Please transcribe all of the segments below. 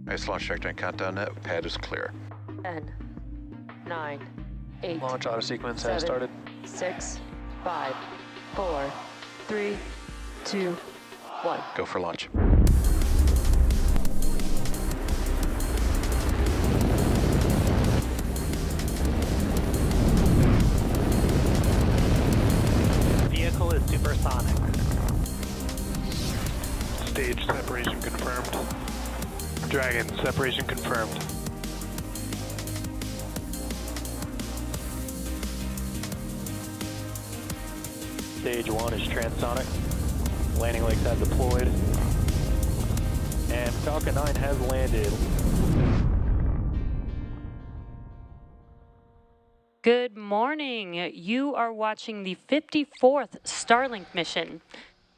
Nice launch trajectory countdown net. Pad is clear. 10, 9, 8. Launch auto sequence 7, has started. 6, 5, 4, 3, 2, 1. Go for launch. Vehicle is supersonic. Stage separation confirmed. Dragon, separation confirmed. Stage 1 is transonic. Landing legs have deployed. And Falcon 9 has landed. Good morning. You are watching the 54th Starlink mission.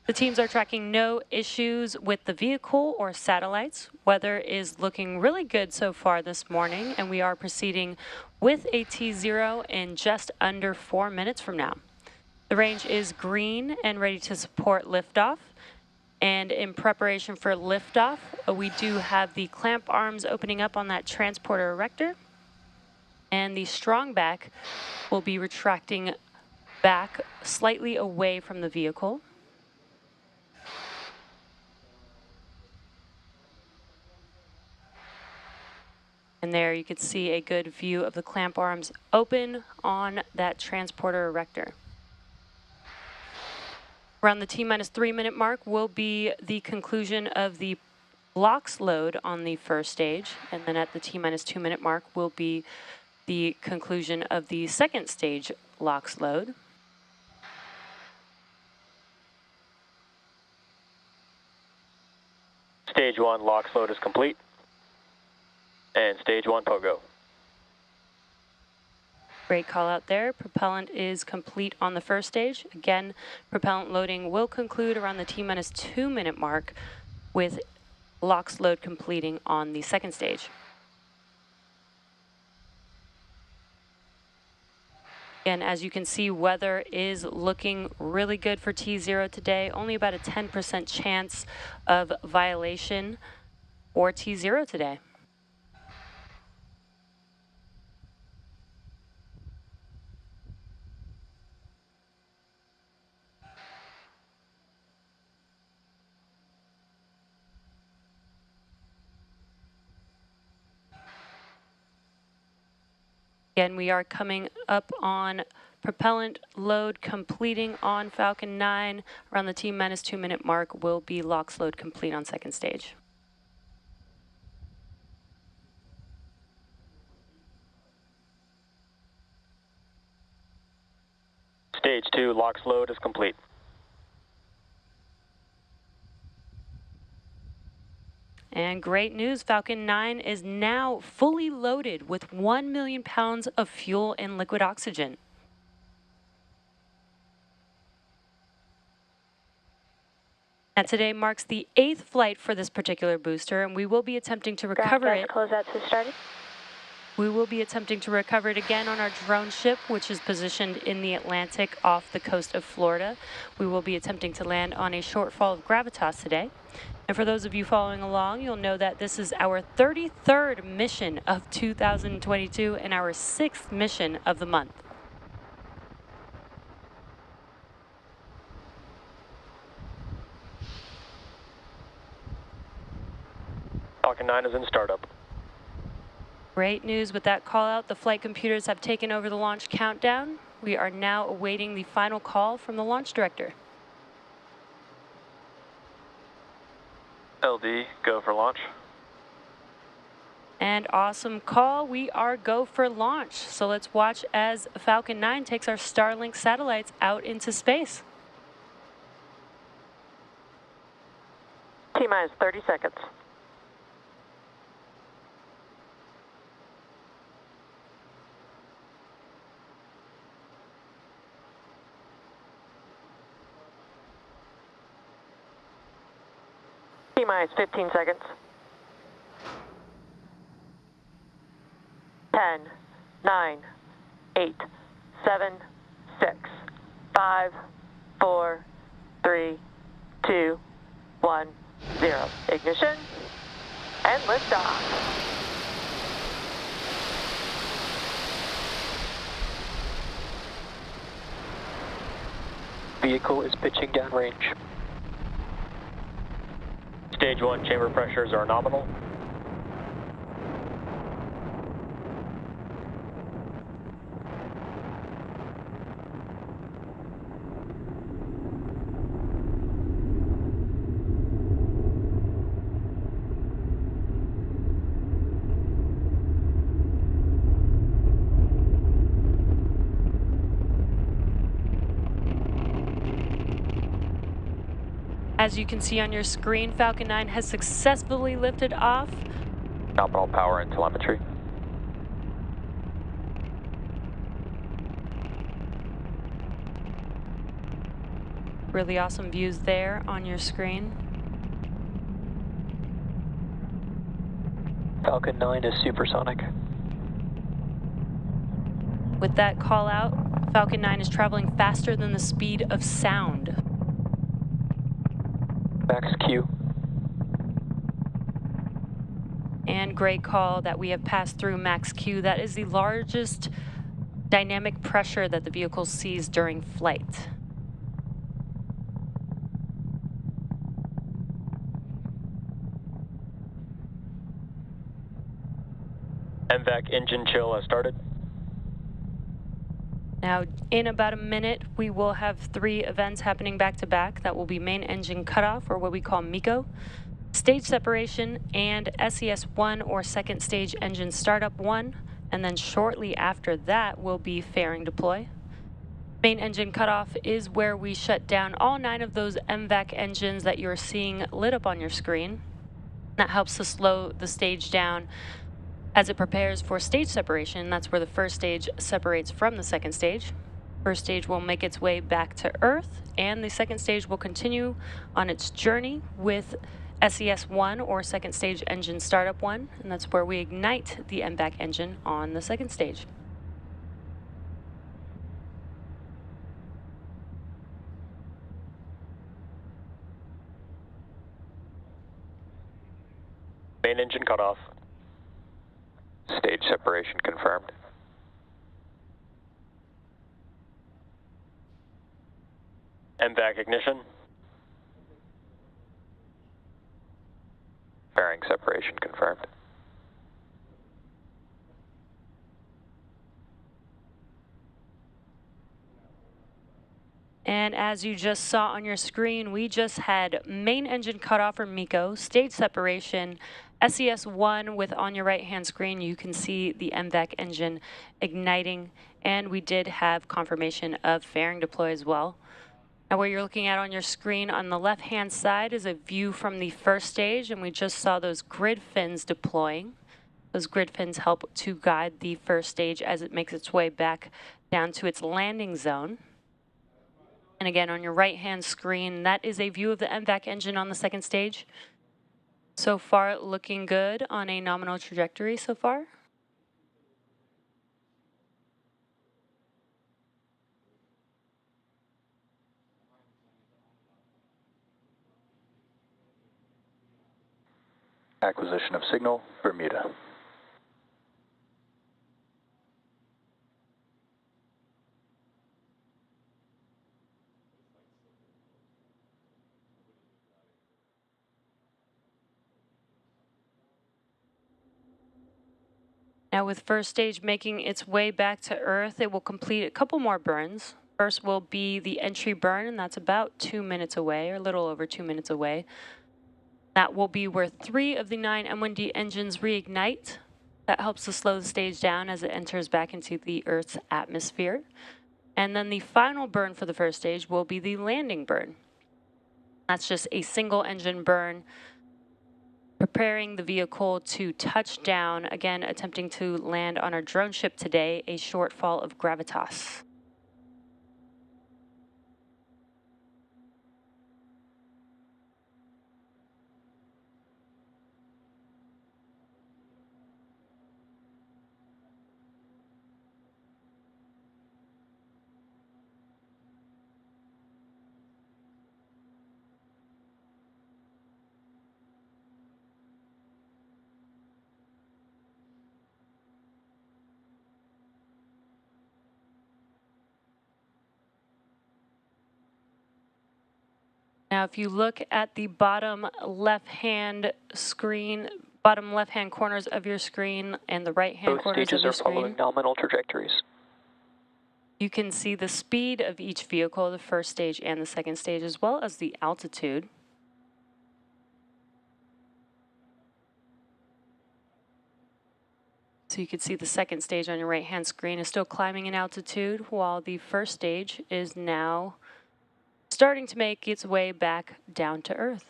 The teams are tracking no issues with the vehicle or satellites. Weather is looking really good so far this morning, and we are proceeding with a T0 in just under 4 minutes from now. The range is green and ready to support liftoff. And in preparation for liftoff, we do have the clamp arms opening up on that transporter erector. And the strong back will be retracting back slightly away from the vehicle. And there you can see a good view of the clamp arms open on that transporter erector. Around the T-minus 3 minute mark will be the conclusion of the LOX load on the first stage, and then at the T-minus 2 minute mark will be the conclusion of the second stage LOX load. Stage 1 LOX load is complete. And stage 1 POGO. Great call out there. Propellant is complete on the first stage. Again, propellant loading will conclude around the T-minus 2 minute mark with LOX load completing on the second stage. And as you can see, weather is looking really good for T0 today. Only about a 10% chance of violation for T0 today. Again, we are coming up on propellant load completing on Falcon 9. Around the T-minus 2 minute mark will be LOX load complete on second stage. Stage 2 LOX load is complete. And great news, Falcon 9 is now fully loaded with 1 million pounds of fuel and liquid oxygen. And today marks the 8th flight for this particular booster, and we will be attempting to recover it. Close out to started. We will be attempting to recover it again on our drone ship, which is positioned in the Atlantic off the coast of Florida. We will be attempting to land on a shortfall of gravitas today. And for those of you following along, you'll know that this is our 33rd mission of 2022 and our 6th mission of the month. Falcon 9 is in startup. Great news with that call out. The flight computers have taken over the launch countdown. We are now awaiting the final call from the launch director. LD, go for launch. And awesome call. We are go for launch. So let's watch as Falcon 9 takes our Starlink satellites out into space. T-minus 30 seconds. T-minus 15 seconds. 10, 9, 8, 7, 6, 5, 4, 3, 2, 1, 0. Ignition And liftoff. Vehicle is pitching downrange. Stage 1 chamber pressures are nominal. As you can see on your screen, Falcon 9 has successfully lifted off. Nominal power and telemetry. Really awesome views there on your screen. Falcon 9 is supersonic. With that call out, Falcon 9 is traveling faster than the speed of sound. Max Q. And great call that we have passed through max Q. That is the largest dynamic pressure that the vehicle sees during flight. MVAC engine chill has started. Now, in about a minute, we will have 3 events happening back to back. That will be main engine cutoff, or what we call MECO, stage separation, and SES-1, or second stage engine startup 1. And then shortly after that will be fairing deploy. Main engine cutoff is where we shut down all 9 of those MVAC engines that you're seeing lit up on your screen. That helps to slow the stage down as it prepares for stage separation. That's where the first stage separates from the second stage. First stage will make its way back to Earth, and the second stage will continue on its journey with SES-1, or second stage engine startup 1, and that's where we ignite the MVAC engine on the second stage. Main engine cutoff. Stage separation confirmed. MVAC ignition. Fairing separation confirmed. And as you just saw on your screen, we just had main engine cutoff, or MECO, stage separation, SES-1 with, on your right-hand screen, you can see the MVAC engine igniting, and we did have confirmation of fairing deploy as well. Now, what you're looking at on your screen on the left-hand side is a view from the first stage, and we just saw those grid fins deploying. Those grid fins help to guide the first stage as it makes its way back down to its landing zone. And again, on your right-hand screen, that is a view of the MVAC engine on the second stage. So far, looking good on a nominal trajectory so far. Acquisition of signal, Bermuda. Now, with first stage making its way back to Earth, it will complete a couple more burns. First will be the entry burn, and that's about 2 minutes away, or a little over 2 minutes away. That will be where 3 of the 9 M1D engines reignite. That helps to slow the stage down as it enters back into the Earth's atmosphere. And then the final burn for the first stage will be the landing burn. That's just a single engine burn, preparing the vehicle to touch down, again attempting to land on our drone ship today, a shortfall of gravitas. Now, if you look at the bottom left-hand screen, bottom left-hand corners of your screen and the right-hand Both corners of stages your are following screen, nominal trajectories. you can see the speed of each vehicle, the first stage and the second stage, as well as the altitude. So you can see the second stage on your right-hand screen is still climbing in altitude, while the first stage is now starting to make its way back down to Earth.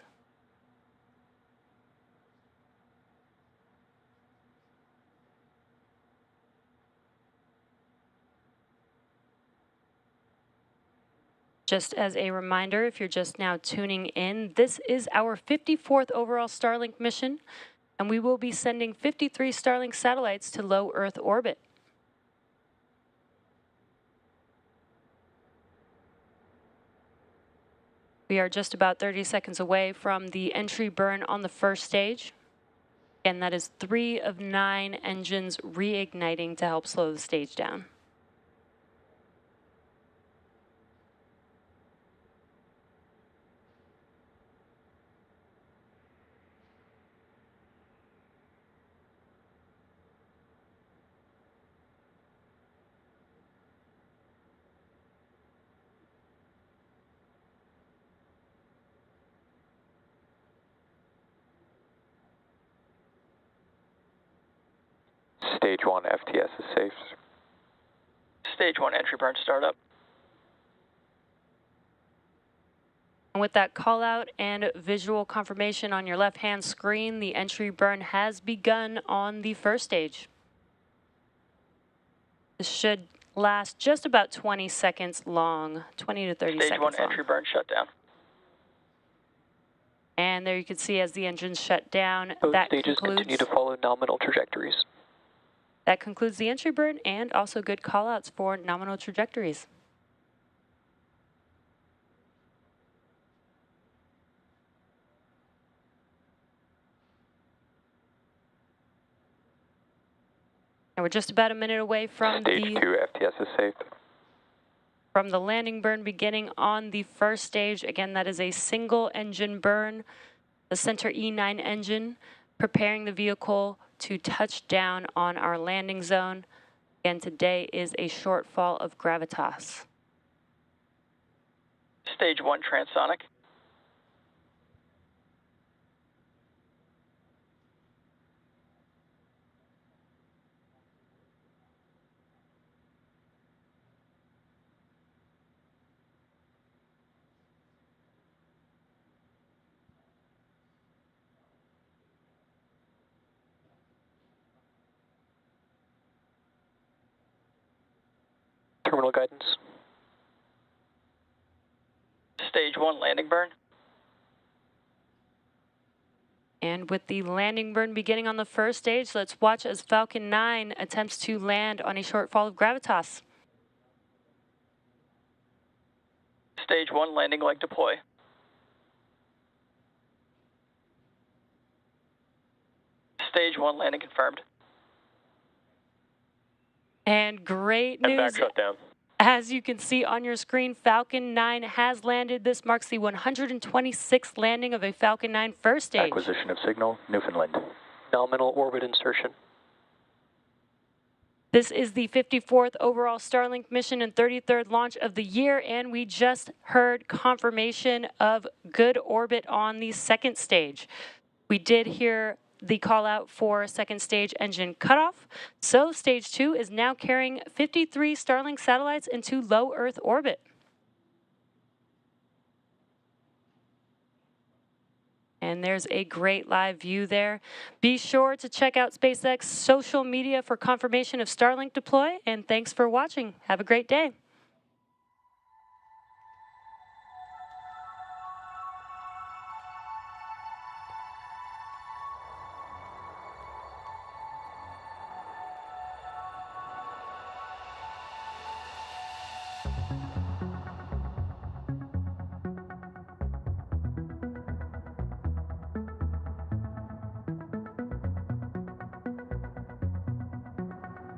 Just as a reminder, if you're just now tuning in, this is our 54th overall Starlink mission, and we will be sending 53 Starlink satellites to low Earth orbit. We are just about 30 seconds away from the entry burn on the first stage. And that is 3 of 9 engines reigniting to help slow the stage down. Stage 1 FTS is safe. Stage 1 entry burn startup. And with that call out and visual confirmation on your left-hand screen, the entry burn has begun on the first stage. This should last just about 20 seconds long, 20 to 30 Stage seconds 1 long. entry burn shutdown. And there you can see as the engines shut down, Both that stages continue to follow nominal trajectories. That concludes the entry burn and also good callouts for nominal trajectories. And we're just about a minute away from Stage 2 FTS is safe. From the landing burn beginning on the first stage. Again, that is a single engine burn, the Center E9 engine, preparing the vehicle to touch down on our landing zone. Again, today is a shortfall of gravitas. Stage 1 transonic. Terminal guidance. Stage 1 landing burn. And with the landing burn beginning on the first stage, let's watch as Falcon 9 attempts to land on a shortfall of gravitas. Stage 1 landing leg deploy. Stage 1 landing confirmed. And great news. And back shutdown. As you can see on your screen, Falcon 9 has landed. This marks the 126th landing of a Falcon 9 first stage. Acquisition of signal, Newfoundland. Nominal orbit insertion. This is the 54th overall Starlink mission and 33rd launch of the year, and we just heard confirmation of good orbit on the second stage. We did hear the call out for second stage engine cutoff. So stage 2 is now carrying 53 Starlink satellites into low Earth orbit. And there's a great live view there. Be sure to check out SpaceX social media for confirmation of Starlink deploy, and thanks for watching. Have a great day.